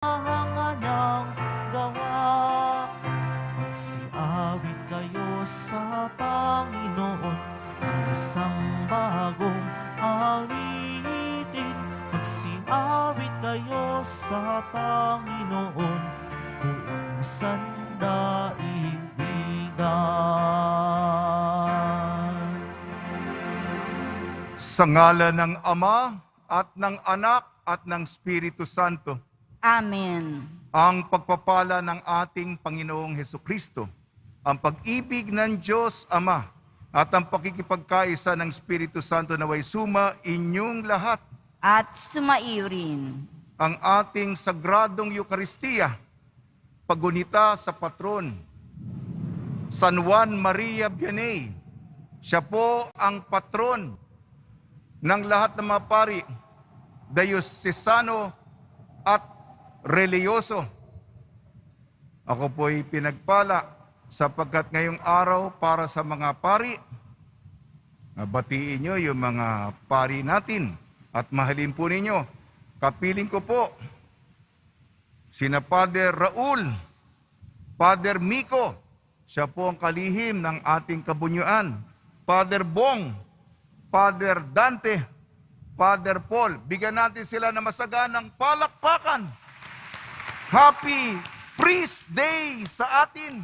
niyang gawa. Magsiawit kayo sa Panginoon ng isang bagong awitin. Magsiawit kayo sa Panginoon buong sandaigdigan. Sa ngalan ng Ama at ng Anak at ng Espiritu Santo. Amen. Ang pagpapala ng ating Panginoong Hesukristo, ang pag-ibig ng Diyos Ama, at ang pakikipagkaisa ng Espiritu Santo naway suma inyong lahat. At sumaiyo rin. Ang ating sagradong Eukaristiya, pagunita sa patron, San Juan Maria Vianney. Siya po ang patron ng lahat ng mga pari, dayosesano at reliyoso. Ako po'y pinagpala sapagkat ngayong araw para sa mga pari, batiin nyo yung mga pari natin at mahalin po ninyo. Kapiling ko po sina Father Raul, Father Miko, siya po ang kalihim ng ating kabunyuan, Father Bong, Father Dante, Father Paul. Bigyan natin sila na masaganang palakpakan. Happy Priest Day sa atin.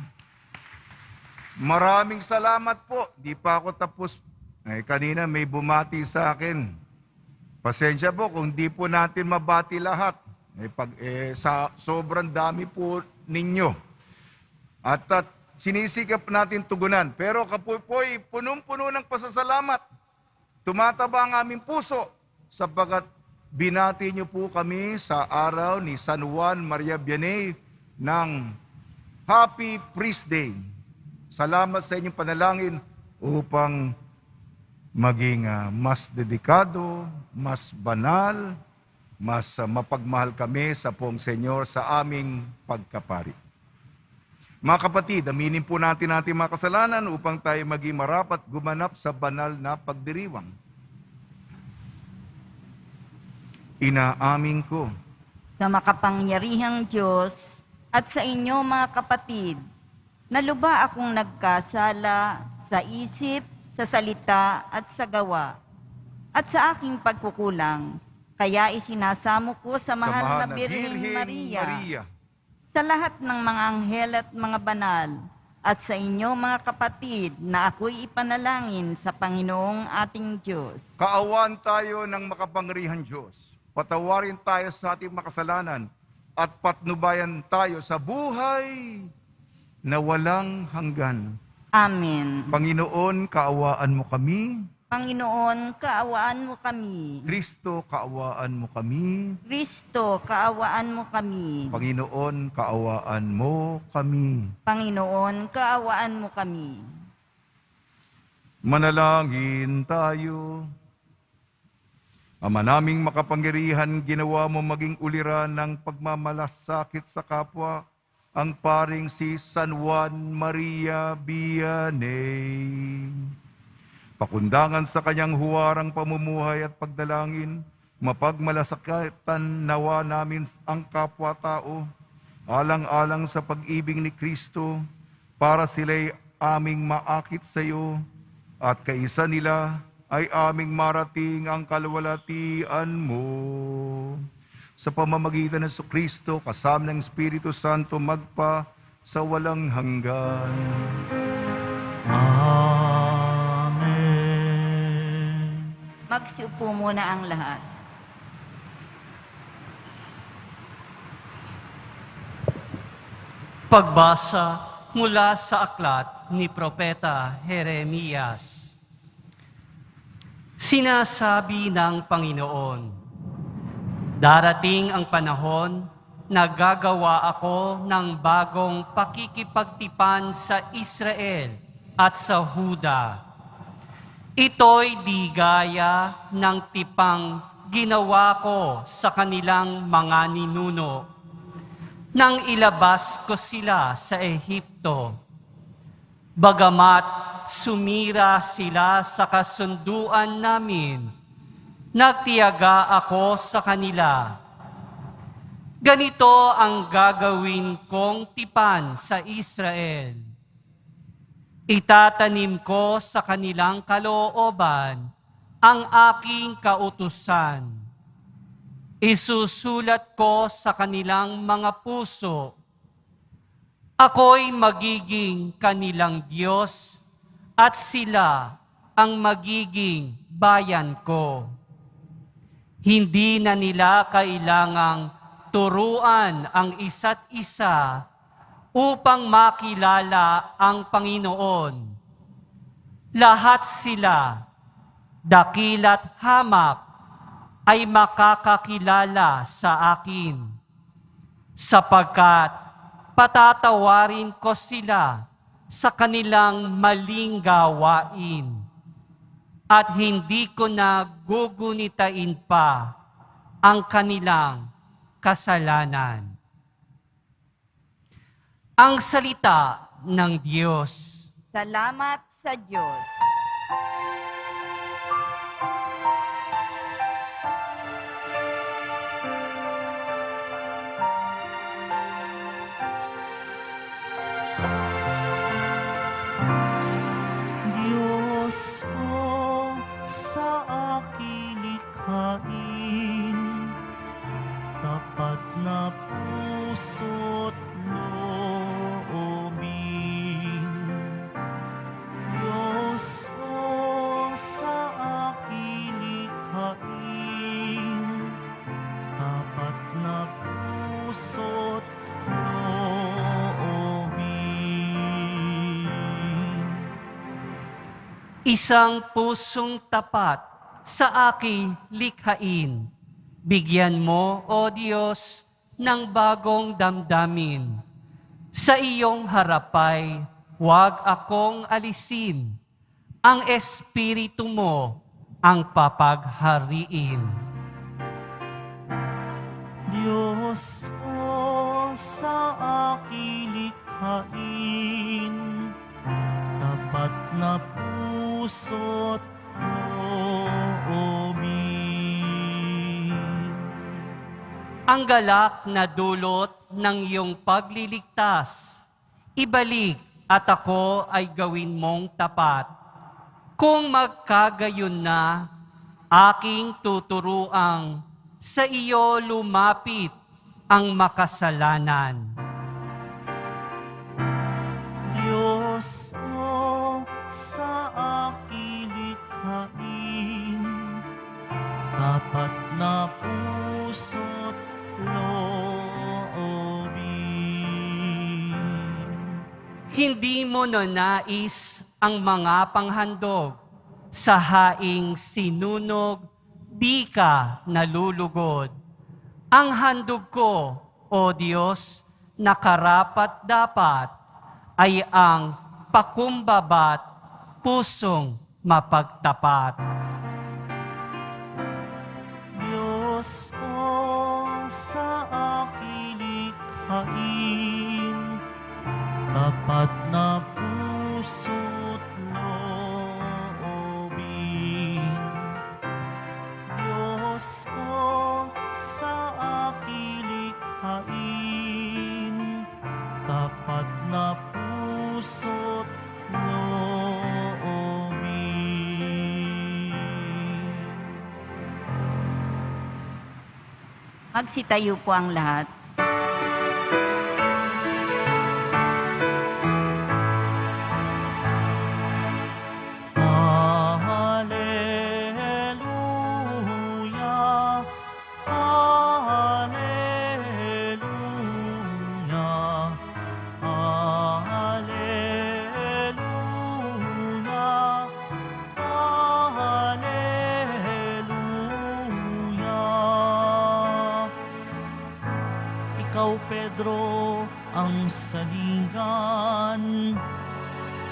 Maraming salamat po. Di pa ako tapos. Kanina may bumati sa akin. Pasensya po kung di po natin mabati lahat. Sa sobrang dami po ninyo. At sinisikap natin tugunan. Pero kapoy punong-puno ng pasasalamat. Tumataba ang aming puso sapagkat binati niyo po kami sa araw ni San Juan Maria Vianney ng Happy Priest Day. Salamat sa inyong panalangin upang maging mas dedikado, mas banal, mas mapagmahal kami sa Poong Senyor sa aming pagkapari. Mga kapatid, aminin po natin ating mga kasalanan upang tayo maging marapat gumanap sa banal na pagdiriwang. Inaamin ko Sa makapangyarihang Diyos at sa inyo mga kapatid, na luba akong nagkasala sa isip, sa salita at sa gawa, at sa aking pagkukulang, kaya isinasamo ko sa mahal na Birheng Maria, sa lahat ng mga anghel at mga banal, at sa inyo mga kapatid na ako'y ipanalangin sa Panginoong ating Diyos. kaawaan tayo ng makapangyarihang Diyos. Patawarin tayo sa ating makasalanan at patnubayan tayo sa buhay na walang hanggan. Amen. Panginoon, kaawaan mo kami. Panginoon, kaawaan mo kami. Kristo, kaawaan mo kami. Kristo, kaawaan mo kami. Panginoon, kaawaan mo kami. Panginoon, kaawaan mo kami. Manalangin tayo. Ama naming makapangyarihan, ginawa mo maging uliran ng pagmamalasakit sa kapwa ang paring si San Juan Maria Vianney. Pakundangan sa kanyang huwarang pamumuhay at pagdalangin, mapagmalasaktan nawa namin ang kapwa-tao, alang-alang sa pag-ibig ni Kristo, para sila'y aming maakit sa iyo, at kaisa nila ay aming marating ang kalwalatian mo. Sa pamamagitan ng Kristo, kasama ng Espiritu Santo, magpa sa walang hanggan. Amen. Magsiupo muna ang lahat. Pagbasa mula sa aklat ni Propeta Jeremias. Sinasabi ng Panginoon, darating ang panahon na gagawa ako ng bagong pakikipagtipan sa Israel at sa Huda. Ito'y di gaya ng tipang ginawa ko sa kanilang mga ninuno nang ilabas ko sila sa Ehipto. Bagamat sumira sila sa kasunduan namin, nagtiyaga ako sa kanila. Ganito ang gagawin kong tipan sa Israel. Itatanim ko sa kanilang kalooban ang aking kautusan. Isusulat ko sa kanilang mga puso. Ako'y magiging kanilang Diyos at sila ang magiging bayan ko. Hindi na nila kailangang turuan ang isa't isa upang makilala ang Panginoon. Lahat sila, dakila't hamak, ay makakakilala sa akin, sapagkat patatawarin ko sila sa kanilang maling gawain at hindi ko na gugunitain pa ang kanilang kasalanan. Ang salita ng Diyos. Salamat sa Diyos. Diyos ko, sa akin likhain, tapat na puso't loobin. Diyos ko, sa akin likhain, tapat na puso't loobin. Isang pusong tapat sa aking likhain. Bigyan mo, O Diyos, ng bagong damdamin. Sa iyong harapay, huwag akong alisin. Ang Espiritu mo ang papaghariin. Diyos ko, sa aking likhain, tapat na puso't loobin. Ang galak na dulot ng iyong pagliligtas, ibalik at ako ay gawin mong tapat. Kung magkagayon na, aking tuturuang sa iyo lumapit ang makasalanan. Diyos ko, sa aking likhain, tapat na puso't loobin. Hindi mo nais ang mga panghandog, sa haing sinunog, di ka nalulugod. Ang handog ko, O Diyos, na karapat-dapat, ay ang pakumbabat, pusong mapagtapat. Diyos ko, sa aking likhain, tapat na puso't loobin. Diyos ko, sa aking likhain, tapat na puso't loobin. Magsitayo po ang lahat. Hallelujah, hallelujah, hallelujah, hallelujah. Ikaw, Pedro, ang salingan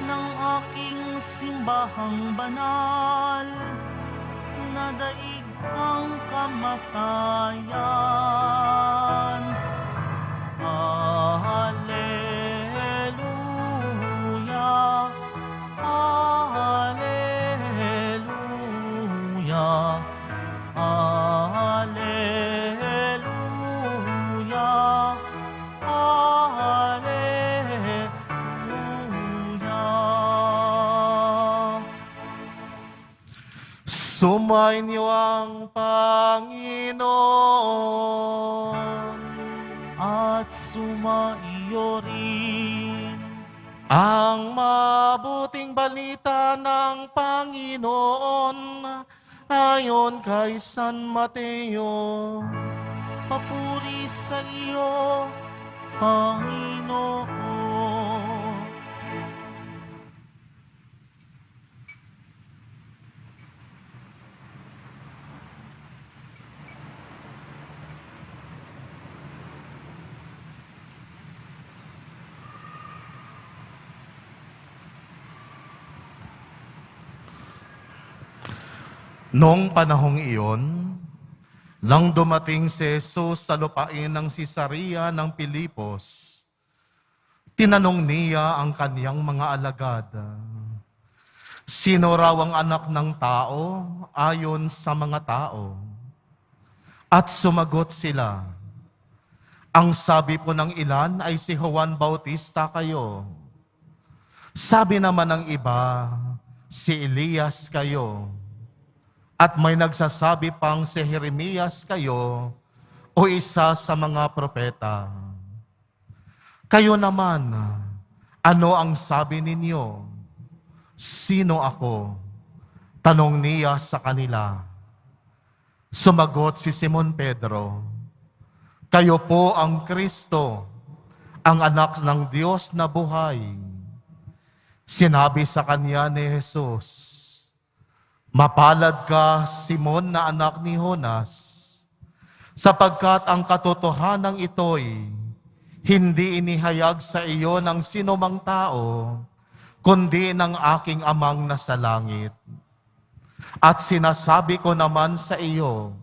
ng aking simbahang banal, na daig ang kamatayan. Hallelujah, hallelujah, hallelujah, Sumainyo ang Panginoon. At sumaiyo rin. Ang mabuting balita ng Panginoon ayon kay San Mateo. Papuri sa iyo, Panginoon. Noong panahong iyon, nang dumating si Jesus sa lupain ng Sisaria ng Pilipos, tinanong niya ang kaniyang mga alagad, sino raw ang anak ng tao ayon sa mga tao? At sumagot sila, ang sabi po ng ilan ay si Juan Bautista kayo. Sabi naman ng iba, si Elias kayo. At may nagsasabi pang si Jeremias kayo o isa sa mga propeta. Kayo naman, ano ang sabi ninyo? Sino ako? Tanong niya sa kanila. Sumagot si Simon Pedro, kayo po ang Kristo, ang anak ng Diyos na buhay. Sinabi sa kanya ni Jesus, mapalad ka, Simon na anak ni Jonas, sapagkat ang katotohanan ito'y hindi inihayag sa iyo ng sinumang tao, kundi ng aking amang nasa langit. At sinasabi ko naman sa iyo,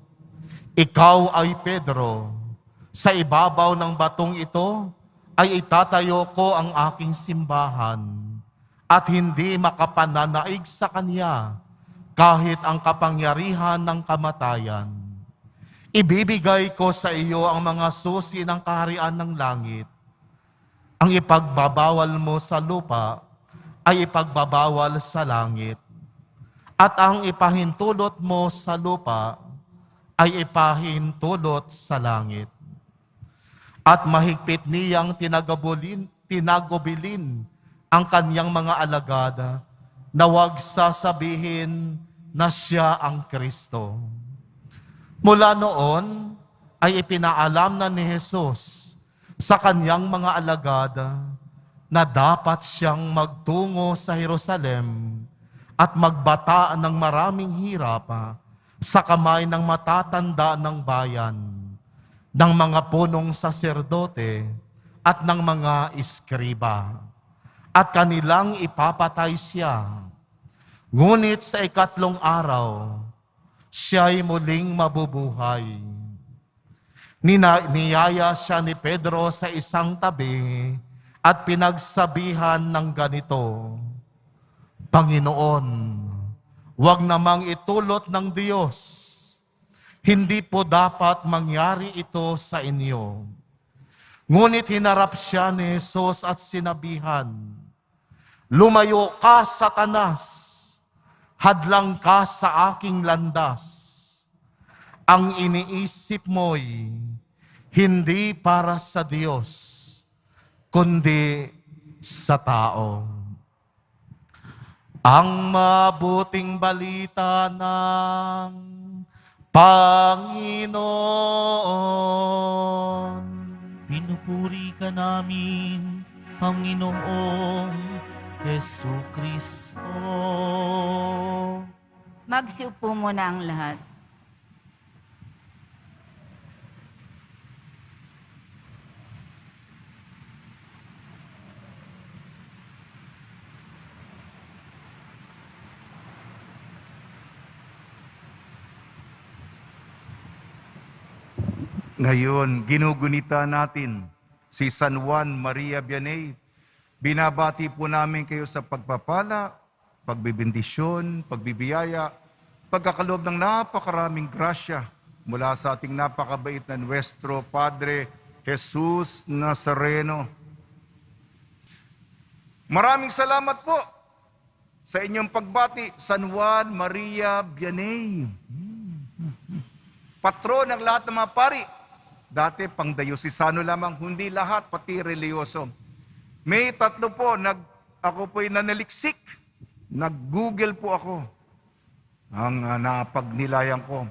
ikaw ay Pedro, sa ibabaw ng batong ito ay itatayo ko ang aking simbahan, at hindi makapananaig sa kanya, kahit ang kapangyarihan ng kamatayan. Ibibigay ko sa iyo ang mga susi ng kaharian ng langit. Ang ipagbabawal mo sa lupa ay ipagbabawal sa langit. At ang ipahintulot mo sa lupa ay ipahintulot sa langit. At mahigpit niyang tinagubilin ang kanyang mga alagad na huwag sasabihin na siya ang Kristo. Mula noon ay ipinaalam na ni Jesus sa kanyang mga alagad na dapat siyang magtungo sa Jerusalem at magbata ng maraming hirap sa kamay ng matatanda ng bayan, ng mga punong saserdote at ng mga iskriba. At kanilang ipapatay siya. Ngunit sa ikatlong araw, siya'y muling mabubuhay. Niyaya siya ni Pedro sa isang tabi at pinagsabihan ng ganito, Panginoon, huwag namang itulot ng Diyos. Hindi po dapat mangyari ito sa inyo. Ngunit hinarap siya ni Jesus at sinabihan, lumayo ka, Satanas, hadlang ka sa aking landas. Ang iniisip mo'y hindi para sa Diyos, kundi sa tao. Ang mabuting balita ng Panginoon. Pinupuri ka namin, Panginoong Jesucristo. Magsiupo muna ang lahat. Ngayon, ginugunita natin si San Juan Maria Vianney. Binabati po namin kayo sa pagpapala, pagbibindisyon, pagbibiyaya, pagkakaloob ng napakaraming grasya mula sa ating napakabait na Nuestro Padre Jesus Nazareno. Maraming salamat po sa inyong pagbati, San Juan Maria Vianney. Patron ng lahat ng mga pari. Dati pang dayosisano lamang, hindi lahat, pati reliyoso. May 3 po, ako po'y nanaliksik. Nag-Google po ako. Ang napagnilayan ko.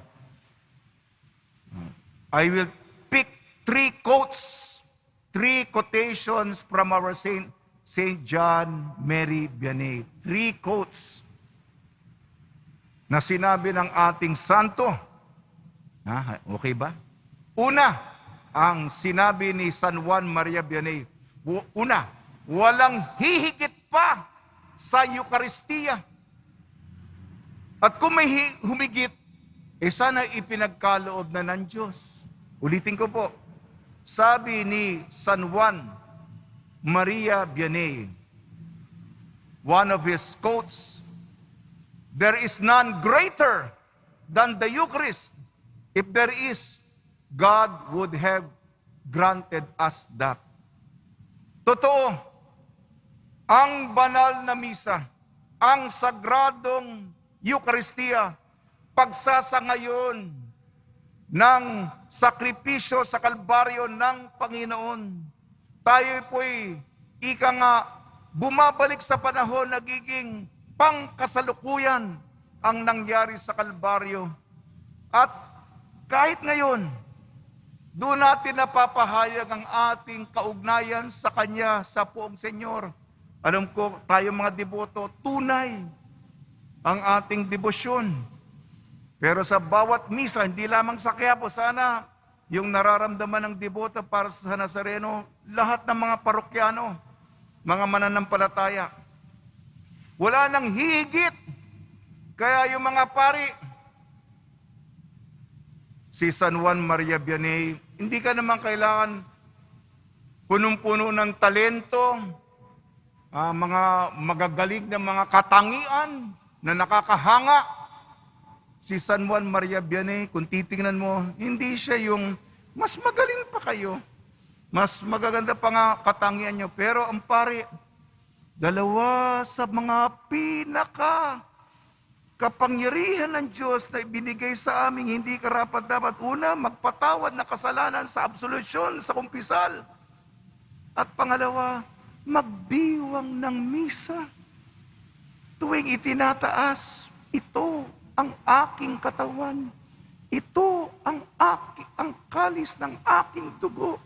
I will pick 3 quotes, 3 quotations from our Saint John Mary Vianney. 3 quotes na sinabi ng ating santo. Okay ba? Una, ang sinabi ni San Juan Maria Vianney. Una, walang hihigit pa sa Eucharistia. At kung may humigit, sana ipinagkaloob na ng Diyos. Ulitin ko po. Sabi ni San Juan Maria Vianney, one of his quotes, "There is none greater than the Eucharist. If there is, God would have granted us that." Totoo, ang banal na misa, ang sagradong Eucharistia, pagsasangayon ng sakripisyo sa Kalbaryo ng Panginoon. Tayo po'y bumabalik sa panahon, nagiging pangkasalukuyan ang nangyari sa Kalbaryo. At kahit ngayon, doon natin napapahayag ang ating kaugnayan sa Kanya, sa Poong Senyor. Alam ko, tayo mga deboto, tunay ang ating debosyon. Pero sa bawat misa, hindi lamang sa Quiapo, sana yung nararamdaman ng deboto para sa Nazareno, lahat ng mga parokyano, mga mananampalataya. Wala nang higit. Kaya yung mga pari, si San Juan Maria Vianney, hindi ka naman kailangan punong-puno ng talento, mga magagaling na mga katangian na nakakahanga. Si San Juan Maria Vianney, kung titingnan mo, hindi siya yung mas magaling pa kayo, mas magaganda pa nga katangian nyo. Pero ang pari, dalawa sa mga kapangyarihan ng Diyos na ibinigay sa aming hindi karapat-dapat. Una, magpatawad na kasalanan sa absolusyon, sa kumpisal. At pangalawa, magdiwang ng misa. Tuwing itinataas, ito ang aking katawan. Ito ang kalis ng aking dugo.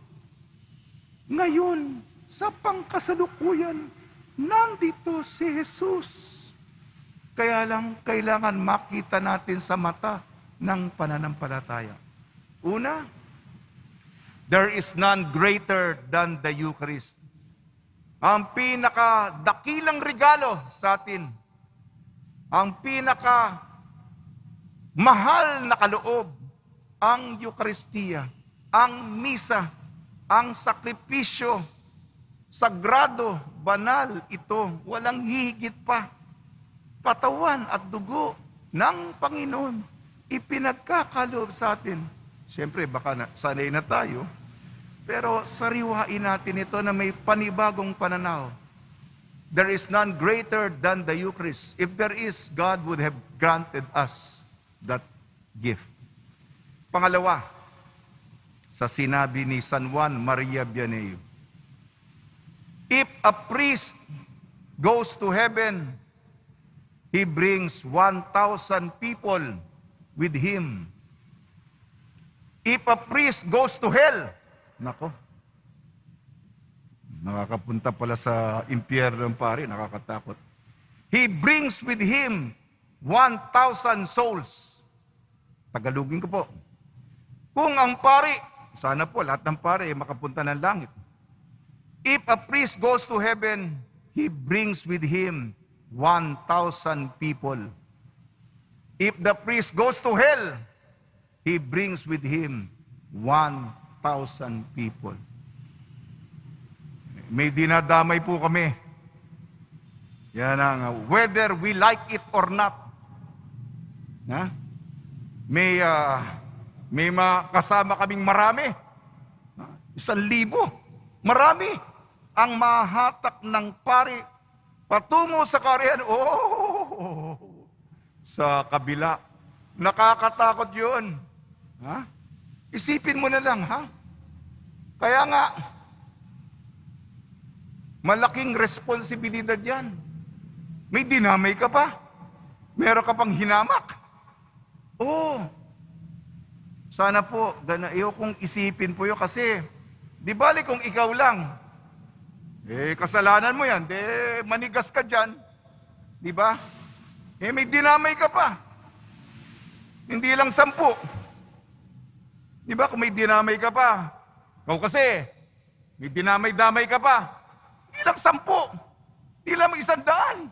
Ngayon, sa pangkasalukuyan, nandito si Jesus. Kaya lang, kailangan makita natin sa mata ng pananampalataya. Una, there is none greater than the Eucharist. Ang pinakadakilang regalo sa atin, ang mahal na kaloob, ang Eucharistia, ang misa, ang sakripisyo, sagrado, banal, ito, walang hihigit pa. Katawan at dugo ng Panginoon, ipinagkakaloob sa atin. Siyempre, baka sanay na tayo, pero sariwain natin ito na may panibagong pananaw. There is none greater than the Eucharist. If there is, God would have granted us that gift. Pangalawa, sa sinabi ni San Juan Maria Vianney, if a priest goes to heaven, he brings 1,000 people with him. If a priest goes to hell, nako, nakakapunta pala sa impyerno ng pari, nakakatakot. He brings with him 1,000 souls. Tagalogin ko po. Kung ang pari, sana po lahat ng pari makapunta ng langit. If a priest goes to heaven, he brings with him 1,000 people. If the priest goes to hell, he brings with him 1,000 people. May dinadamay po kami. Yan ang whether we like it or not. Ha? May kasama kaming marami. 1,000. Marami ang mahatak ng pari patungo sa kaharian, sa kabila. Nakakatakot yun. Ha? Isipin mo na lang, ha? Kaya nga, malaking responsibilidad yan. May dinamay ka pa. Meron ka pang hinamak. Sana po, kung isipin po yun kasi, di bali kung ikaw lang, kasalanan mo yan, manigas ka dyan. Di ba? May dinamay ka pa. Hindi lang 10. Di ba kung may dinamay ka pa? Ikaw kasi, may dinamay-damay ka pa. Hindi lang 10. Hindi lang 100.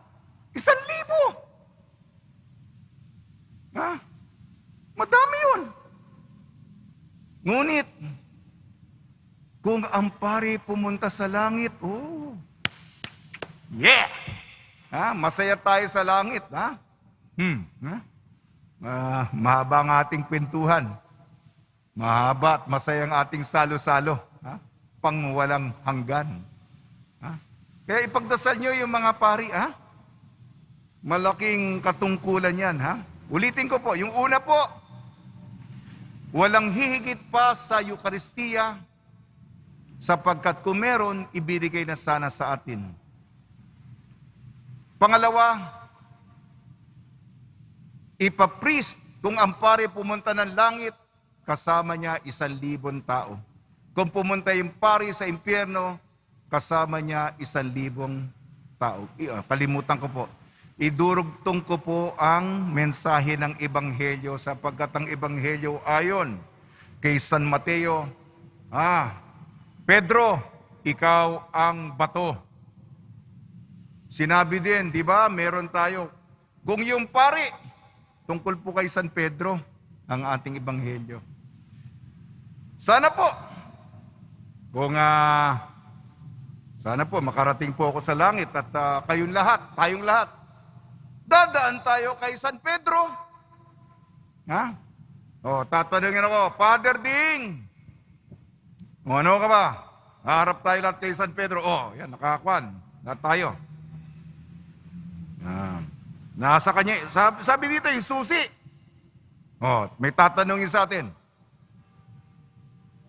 1,000. Ha? Madami yun. Ngunit, kung ang pari pumunta sa langit, yeah! Masaya tayo sa langit, ha? Mahaba ang ating kwentuhan. Mahaba at masaya ang ating salo-salo, ha? Pang walang hanggan. Ha? Kaya ipagdasal nyo yung mga pari, ha? Malaking katungkulan yan, ha? Ulitin ko po, yung una po, walang hihigit pa sa Eukaristiya, sapagkat kung meron, ibinigay na sana sa atin. Pangalawa, ipapriest kung ang pari pumunta ng langit, kasama niya 1,000 tao. Kung pumunta yung pari sa impyerno, kasama niya 1,000 tao. Kalimutan ko po. Idurugtong ko po ang mensahe ng Ebanghelyo sapagkat ang Ebanghelyo ayon kay San Mateo, Pedro, ikaw ang bato. Sinabi din, di ba, meron tayo, kung yung pari, tungkol po kay San Pedro, ang ating Ebanghelyo. Sana po, sana po makarating po ako sa langit at tayong lahat, dadaan tayo kay San Pedro. Ha? Tatanungin ako, Father Ding, ano ka ba? Haharap tayo lahat kay San Pedro. Yan, nakakakuan. Lahat tayo. Nasa kanya, sabi dito yung susi. May tatanungin sa atin.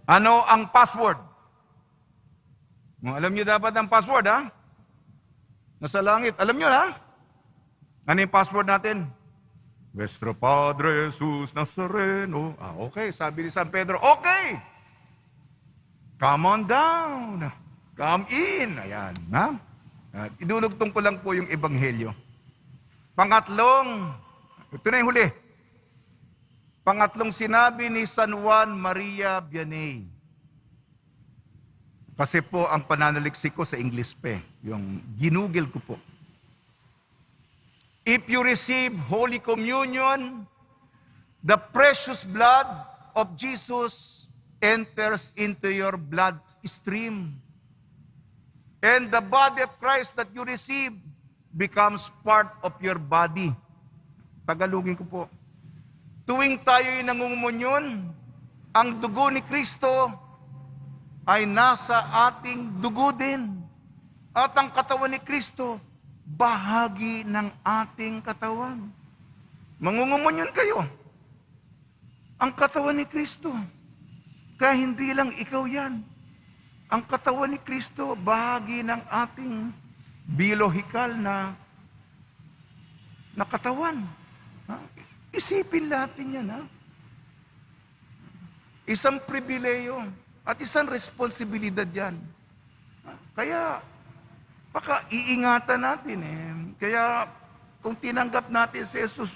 Ano ang password? Alam niyo dapat ang password, ha? Nasa langit. Alam niyo, ha? Ano yung password natin? Nuestro Padre Jesus Nazareno. Okay, sabi ni San Pedro, okay. Come on down. Come in. Ayan, ha? Idulugtong ko lang po yung Ebanghelyo. Pangatlong, ito na yung huli. Pangatlong sinabi ni San Juan Maria Vianney. Kasi po ang pananaliksik ko sa English pa, yung ginugil ko po. If you receive Holy Communion, the precious blood of Jesus enters into your blood stream. And the body of Christ that you receive becomes part of your body. Tagalogin ko po. Tuwing tayo'y nangungumunyon, ang dugo ni Kristo ay nasa ating dugo din. At ang katawan ni Kristo, bahagi ng ating katawan. Mangungumunyon kayo. Ang katawan ni Kristo. Kaya hindi lang ikaw yan. Ang katawan ni Kristo, bahagi ng ating bilohikal na katawan. Isipin natin yan, ha? Isang pribileyo at isang responsibilidad yan. Kaya, baka iingatan natin Kaya, kung tinanggap natin si Jesus,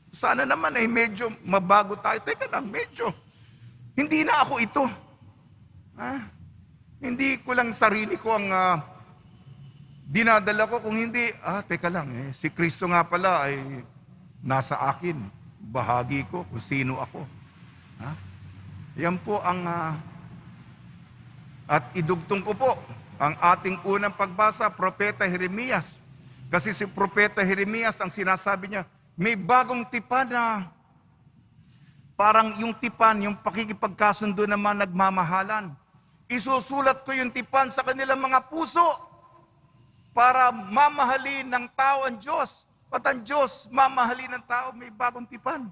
sana naman ay medyo mabago tayo. Teka lang, medyo. Hindi na ako ito. Hindi ko lang sarili ko ang dinadala ko. Kung hindi, teka lang, si Kristo nga pala ay nasa akin. Bahagi ko kung sino ako. Yan po ang at idugtong ko po ang ating unang pagbasa, Propeta Jeremias. Kasi si Propeta Jeremias, ang sinasabi niya, may bagong tipan na parang yung tipan, yung pakikipagkasundo naman nagmamahalan. Isusulat ko yung tipan sa kanilang mga puso. para mamahalin ng tao ang Diyos. At ang Diyos, mamahalin ng tao, may bagong tipan.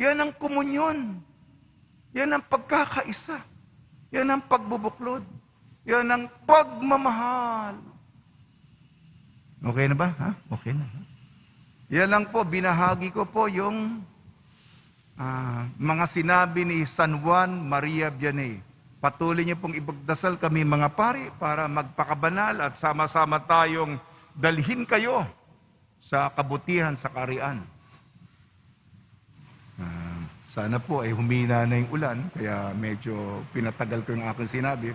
Yan ang komunyon. Yan ang pagkakaisa. Yan ang pagbubuklod. Yan ang pagmamahal. Okay na ba? Ha? Okay na. Yan lang po, binahagi ko po yung mga sinabi ni San Juan Maria Vianney. Patuloy niyo pong ipagdasal kami mga pari para magpakabanal at sama-sama tayong dalhin kayo sa kabutihan sa karian. Sana po ay humina na yung ulan, kaya medyo pinatagal ko yung aking sinabi.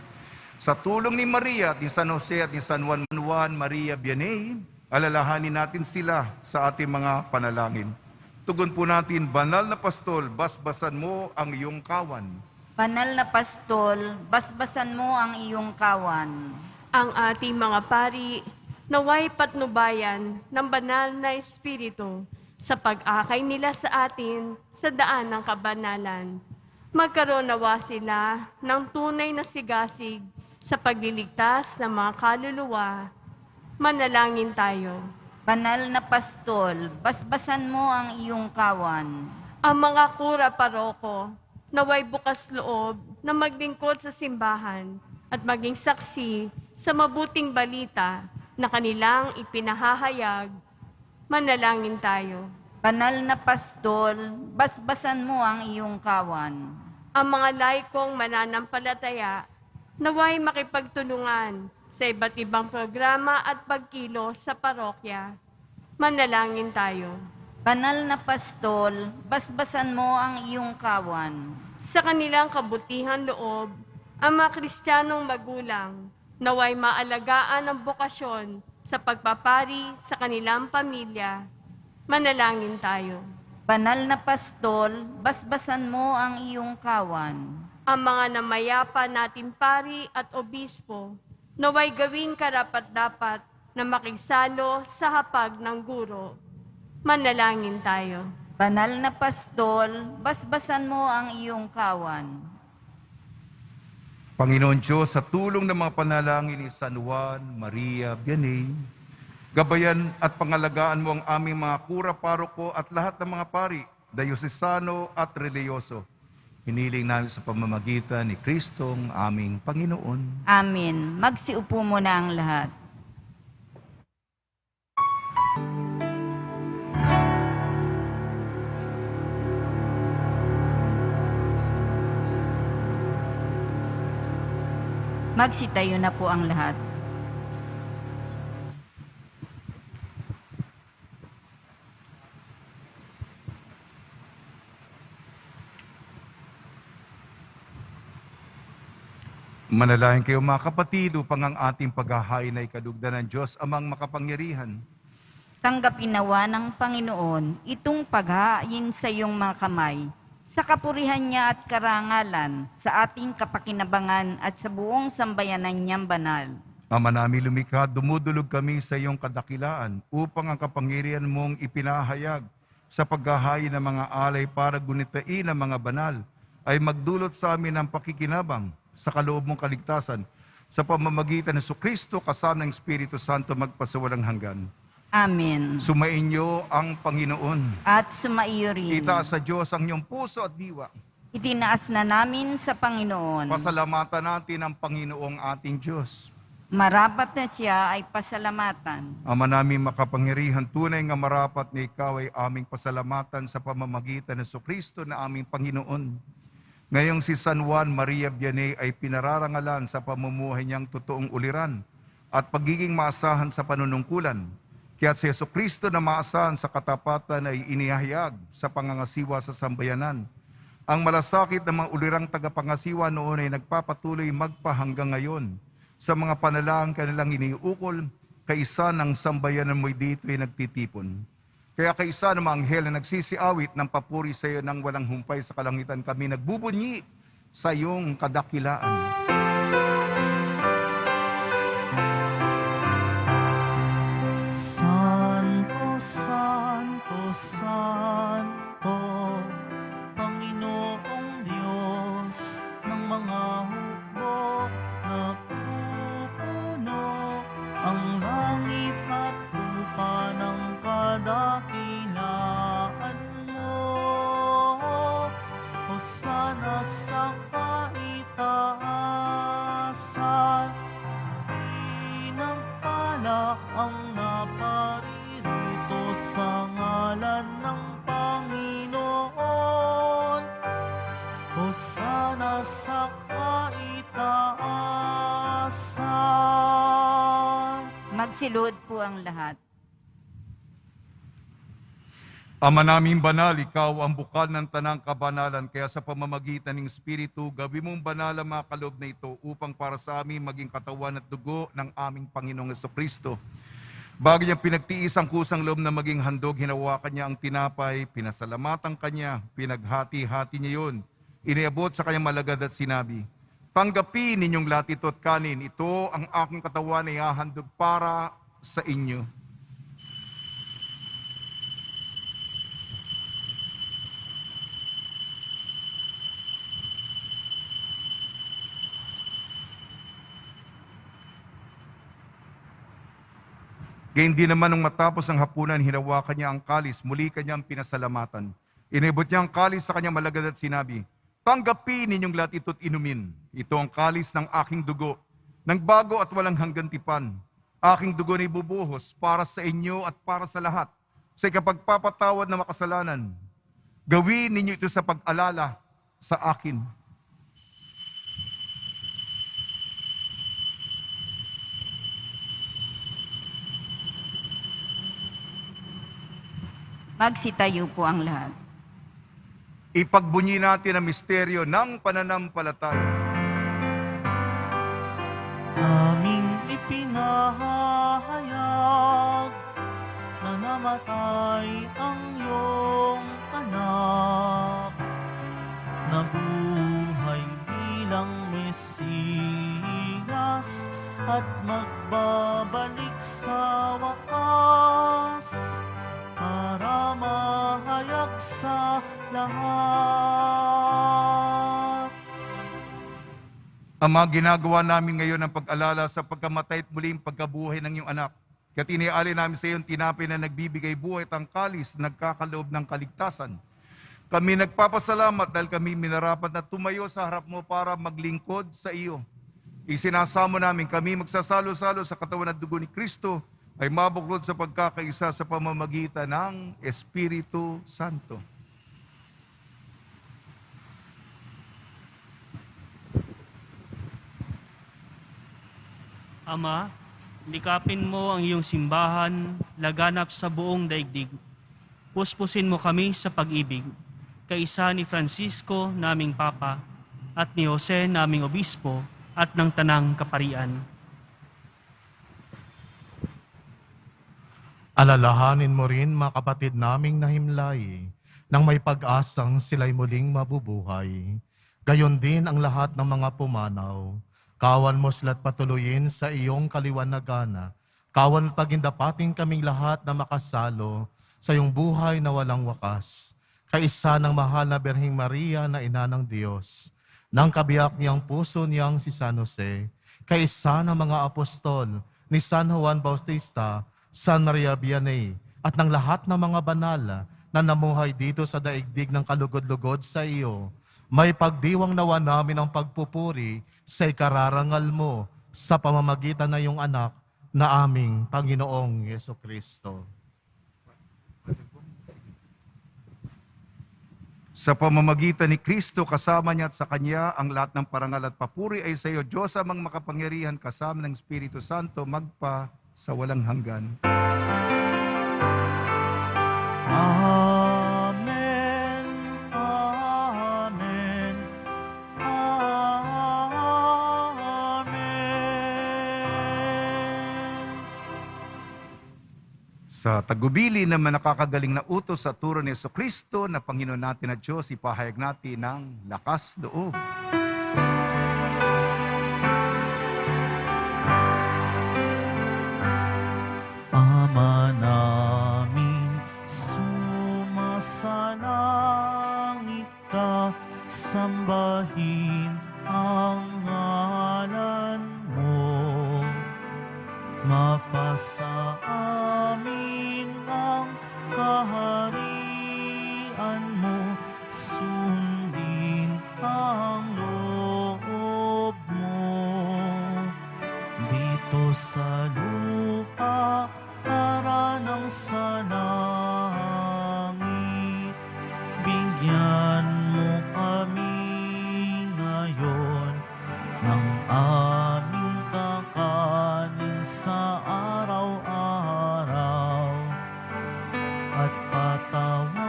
Sa tulong ni Maria at ni San Jose at ni San Juan Maria Vianney, alalahanin natin sila sa ating mga panalangin. Tugon po natin, Banal na Pastol, basbasan mo ang iyong kawan. Banal na Pastol, basbasan mo ang iyong kawan. Ang ating mga pari, naway patnubayan ng banal na Espiritu sa pag-akay nila sa atin sa daan ng kabanalan. Magkaroon nawa sila ng tunay na sigasig sa pagliligtas ng mga kaluluwa. Manalangin tayo. Banal na Pastol, basbasan mo ang iyong kawan. Ang mga kura paroko, naway bukas loob na maglingkod sa simbahan at maging saksi sa mabuting balita na kanilang ipinahahayag. Manalangin tayo. Banal na Pastol, basbasan mo ang iyong kawan. Ang mga laikong mananampalataya, naway makipagtulungan sa iba't ibang programa at pagkilo sa parokya. Manalangin tayo. Banal na Pastol, basbasan mo ang iyong kawan. Sa kanilang kabutihan loob, ang mga Kristiyanong magulang, naway maalagaan ang bokasyon sa pagpapari sa kanilang pamilya. Manalangin tayo. Banal na Pastol, basbasan mo ang iyong kawan. Ang mga namayapa natin pari at obispo, naway gawing karapat-dapat na makisalo sa hapag ng guro. Manalangin tayo. Banal na Pastol, basbasan mo ang iyong kawan. Panginoon Diyos, sa tulong ng mga panalangin ni San Juan Maria Vianney, gabayan at pangalagaan mo ang aming mga kura, paroko at lahat ng mga pari, dayosesano at reliyoso. Hiniling namin sa pamamagitan ni Kristong aming Panginoon. Amen. Magsiupo muna ang lahat. Magsitayo na po ang lahat. Manalangin kayo mga kapatid upang ang ating paghahain ay kadugdan ng Diyos amang makapangyarihan. Tanggapin nawa ng Panginoon itong paghain sa iyong mga kamay, sa kapurihan niya at karangalan, sa ating kapakinabangan at sa buong sambayanan niyang banal. Ama namin lumikha, dumudulog kami sa iyong kadakilaan upang ang kapangyarihan mong ipinahayag sa paghahain ng mga alay para gunitain ang mga banal ay magdulot sa amin ng pakikinabang sa kaloob mong kaligtasan sa pamamagitan ng Kristo kasama ng Espiritu Santo magpasawalang hanggan. Amen. Sumainyo ang Panginoon. At sumaiyo rin. Itaas sa Diyos ang iyong puso at diwa. Itinaas na namin sa Panginoon. Pasalamatan natin ang Panginoong ating Diyos. Marapat na siya ay pasalamatan. Ama namin makapangyarihan, tunay nga marapat na ikaw ay aming pasalamatan sa pamamagitan ng Kristo na aming Panginoon. Ngayong si San Juan Maria Vianney ay pinararangalan sa pamumuhay niyang totoong uliran at pagiging maasahan sa panunungkulan. Kaya't si Kristo na maasahan sa katapatan ay inihayag sa pangangasiwa sa sambayanan. Ang malasakit ng mga ulirang tagapangasiwa noon ay nagpapatuloy magpahanggang ngayon. Sa mga panalangin kanilang iniukol, kaisa ng sambayanan mo'y dito ay nagtitipon. Kaya kaisa ng mga anghel na nagsisiawit ng papuri sa iyo ng walang humpay sa kalangitan, kami nagbubunyi sa iyong kadakilaan. Santo, Santo, Santo, Panginoong Diyos ng mga hukbo, napupuno ang langit. lahat. Pinampalak ang naparirito sa ngalan ng Panginoon. Hosana sa kaitaasan. Magsilod po ang lahat. Ama naming banal, ikaw ang bukal ng tanang kabanalan, kaya sa pamamagitan ng Espiritu, gawin mong banal ang mga kaloob na ito upang para sa amin maging katawan at dugo ng aming Panginoong Jesucristo. Bago niya pinagtiis ang kusang loob na maging handog, hinawakan niya ang tinapay, pinasalamatan kanya, pinaghati-hati niya yun. Iniabot sa kanyang malagad at sinabi, tanggapin ninyong lahat ito at kanin, ito ang aking katawan na ihahandog para sa inyo. Gayun din naman nung matapos ang hapunan, hinawakan niya ang kalis, muli kanyang pinasalamatan. Inibot niya ang kalis sa kanyang malagad at sinabi, tanggapin ninyong lahat ito't inumin. Ito ang kalis ng aking dugo, ng bago at walang hanggang tipan. Aking dugo na ibubuhos para sa inyo at para sa lahat, sa ikapagpapatawad na makasalanan. Gawin ninyo ito sa pag-alala sa akin. Magsitayo po ang lahat. Ipagbunyi natin ang misteryo ng pananampalataya. Aming ipinahayag na namatay ang iyong anak, nabuhay bilang Mesiyas at magbabalik sa wakas para mahayag sa lahat. Ama, ginagawa namin ngayon ang pag-alala sa pagkamatay at muling pagkabuhay ng iyong anak. Kaya tiniali namin sa iyo ang tinapay na nagbibigay buhay at ang kalis na nagkakaloob ng kaligtasan. Kami nagpapasalamat dahil kami minarapat na tumayo sa harap mo para maglingkod sa iyo. Isinasamo namin kami magsasalo-salo sa katawan at dugo ni Kristo ay mabuklod sa pagkakaisa sa pamamagitan ng Espiritu Santo. Ama, likapin mo ang iyong simbahan, laganap sa buong daigdig. Puspusin mo kami sa pag-ibig, kaisa ni Francisco, naming Papa, at ni Jose, naming Obispo, at ng Tanang Kaparian. Alalahanin mo rin mga kapatid naming nahimlay, nang may pag-asang sila'y muling mabubuhay. Gayon din ang lahat ng mga pumanaw. Kawan mo sila't patuloyin sa iyong kaliwanagan. Kawan pagindapating kaming lahat na makasalo sa iyong buhay na walang wakas. Kaisa ng mahal na Birheng Maria na ina ng Diyos, ng kabiyak niyang puso niyang si San Jose, kaisa ng mga apostol ni San Juan Bautista, San Maria Vianney, at ng lahat ng mga banal na namuhay dito sa daigdig ng kalugod-lugod sa iyo, may pagdiwang nawa namin ang pagpupuri sa ikararangal mo sa pamamagitan na iyong anak na aming Panginoong Jesucristo. Sa pamamagitan ni Kristo, kasama niya at sa Kanya, ang lahat ng parangal at papuri ay sa iyo, Diyos amang makapangyarihan, kasama ng Espiritu Santo, magpa sa walang hanggan. Amen, amen, amen. Sa tagubili naman nakakagaling na utos sa turo ni Jesucristo na Panginoon natin at Diyos, ipahayag natin ng lakas loob. Ama namin, sumasalangit ka, sambahin ang ngalan mo. Mapasa amin ang kaharian mo, sundin ang loob mo. dito sa lupa para ng sa langit. Bigyan mo kami ngayon ng aming kakanin sa araw-araw, at patawarin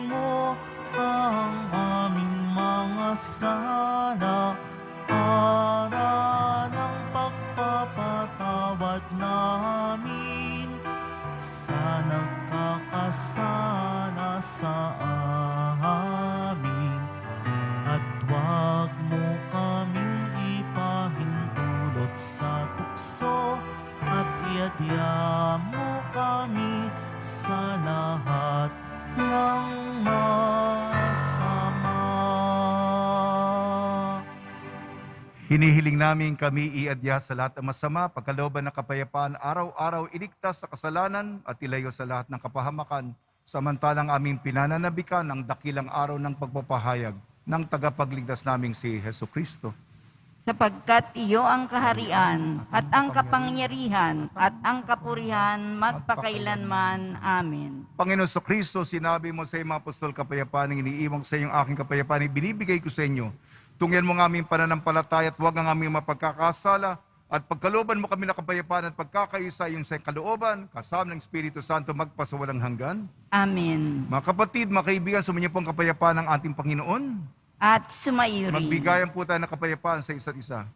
mo ang aming mga sala para ng pagpapatawad namin sa nagkakasala sa amin. At huwag mo kaming ipahintulot sa tukso, at iadya mo kami sa lahat ng masama. Hinihiling namin kami iadya sa lahat ng masama, pagkalooban ng kapayapaan, araw-araw iligtas sa kasalanan at ilayo sa lahat ng kapahamakan, samantalang aming pinananabikan ang dakilang araw ng pagpapahayag ng tagapagligtas naming si Hesus Kristo. Sapagkat iyo ang kaharian at ang kapangyarihan at ang kapurihan magpakailanman. Amen. Panginoon sa Kristo, sinabi mo sa iyong mga apostol, kapayapaan ang iniiwan ko sa inyong aking kapayapaan, binibigay ko sa inyo. Tungyan mo ng aming pananampalataya at huwag ang aming mapagkakasala, at pagkalooban mo kami ng kapayapaan at pagkakaisa yung sa kalooban, kasama ng Espiritu Santo magpasawalang hanggan. Amen. Mga kapatid, mga kaibigan, sumainyo po ang kapayapaan ng ating Panginoon. At sumayo rin. Magbigayan po tayo ng kapayapaan sa isa't isa.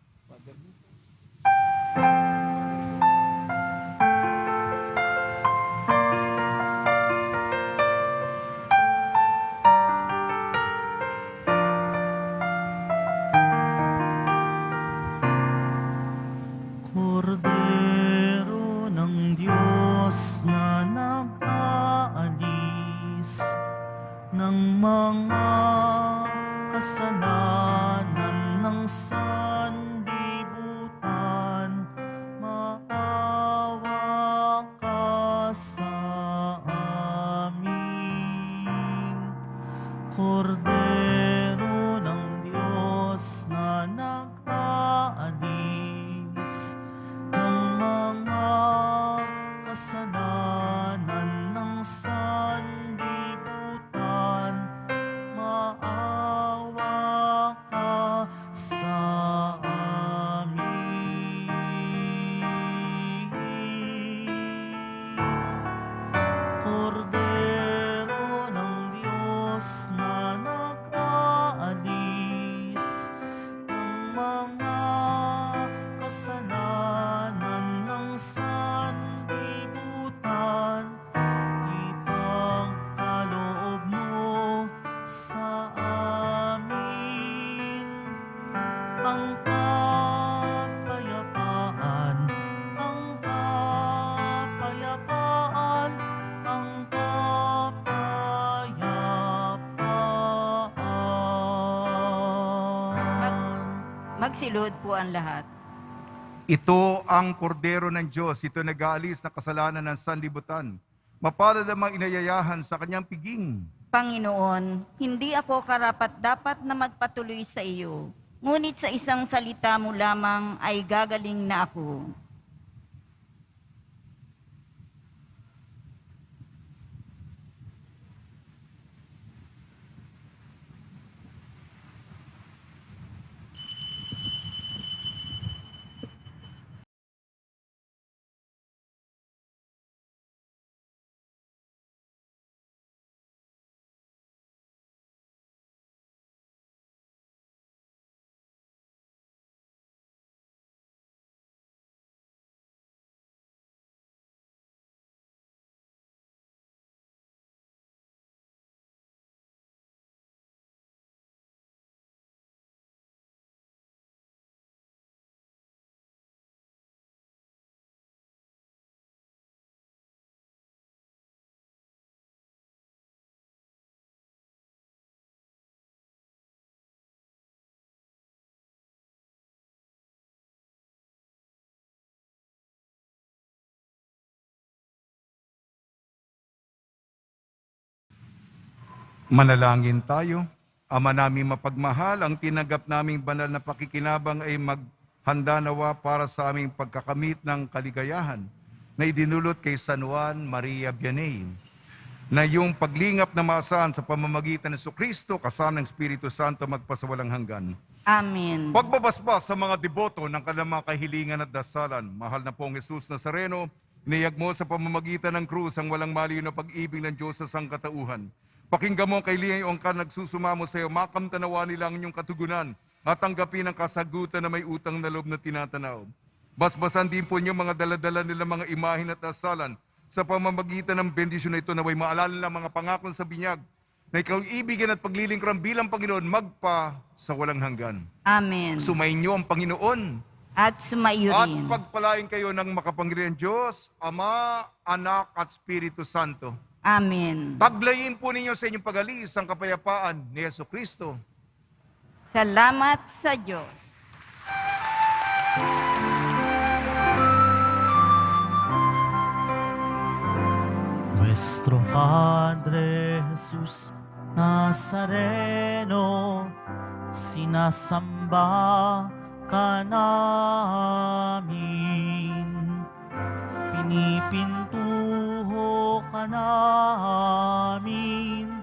Kordero ng Diyos na nag-aalis ng mga kasalanan ng sanlibutan, maawa ka sa amin. Kordero ng Diyos na nag-aalis ng mga kasalanan ng sanlibutan, maawa ka sa amin. Kordero ng Diyos na nag-aalis ng mga kasalanan ng sanlibutan, ipagkaloob mo sa amin ang kapayapaan, ang kapayapaan, ang kapayapaan. Magsilod po ang lahat. Ito ang kordero ng Diyos, ito nag-aalis na kasalanan ng sanlibutan. Mapalad ang mga inayayahan sa kanyang piging. Panginoon, hindi ako karapat-dapat na magpatuloy sa iyo, ngunit sa isang salita mo lamang ay gagaling na ako. Manalangin tayo. Ama namin mapagmahal, ang tinanggap naming banal na pakikinabang ay handa nawa para sa aming pagkakamit ng kaligayahan na idinulot kay San Juan Maria Vianney, na yung paglingap na maasahan sa pamamagitan ng Kristo kasama ng Espiritu Santo magpasawalang hanggan. Amen. Pagbabasbas sa mga deboto ng kanilang mga kahilingan at dasalan, mahal na pong Jesus Nazareno, iniyag mo sa pamamagitan ng krus ang walang maliw na pag-ibig ng Diyos sa sangkatauhan. Pakinggan mo kay Liyang ang nagsusumamo sa iyo, makamtanawa nila ang inyong katugunan at tanggapin ang kasagutan na may utang na loob na tinatanaw. Basbasan din po niyo mga daladala nila mga imahin at dasalan sa pamamagitan ng bendisyon na ito na may maalala ng mga pangakon sa binyag na ikaw ibigin at paglilingkuran bilang Panginoon magpa sa walang hanggan. Amen. Sumayin niyo ang Panginoon At sumaiyo at rin. pagpalain kayo ng makapangyarihan Diyos, Ama, Anak at Espiritu Santo. Amen. Taglayin po ninyo sa inyong pag-alis ang kapayapaan ni Jesucristo. Salamat sa Diyos. Nuestro Padre Jesús Nazareno, sinasamba ka namin. Pinipintuho ka namin.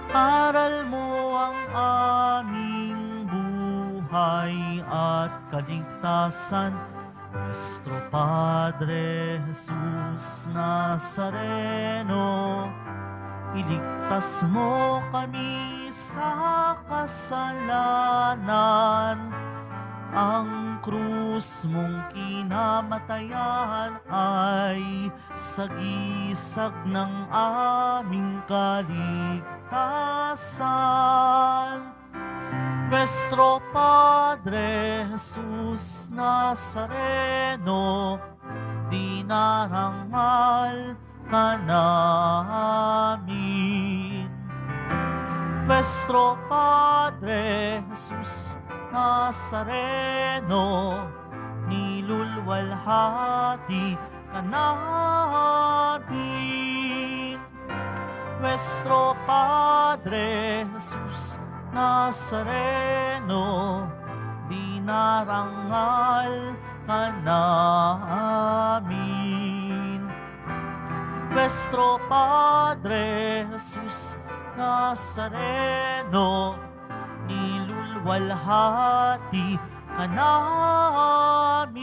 Aral mo ang aming buhay at kaligtasan. Nuestro Padre Jesus Nazareno, iligtas mo kami sa kasalanan. Ang krus mong kinamatayan ay sagisag ng aming kaligtasan. Nuestro Padre Jesus Nazareno, dinarangal ka namin. Nuestro Padre Jesus Nazareno, nilulwalhati ka namin. Nuestro Padre Jesus Nazareno, dinarangal ka namin. Nuestro Padre Jesus Nazareno, nilulwalhati ka namin.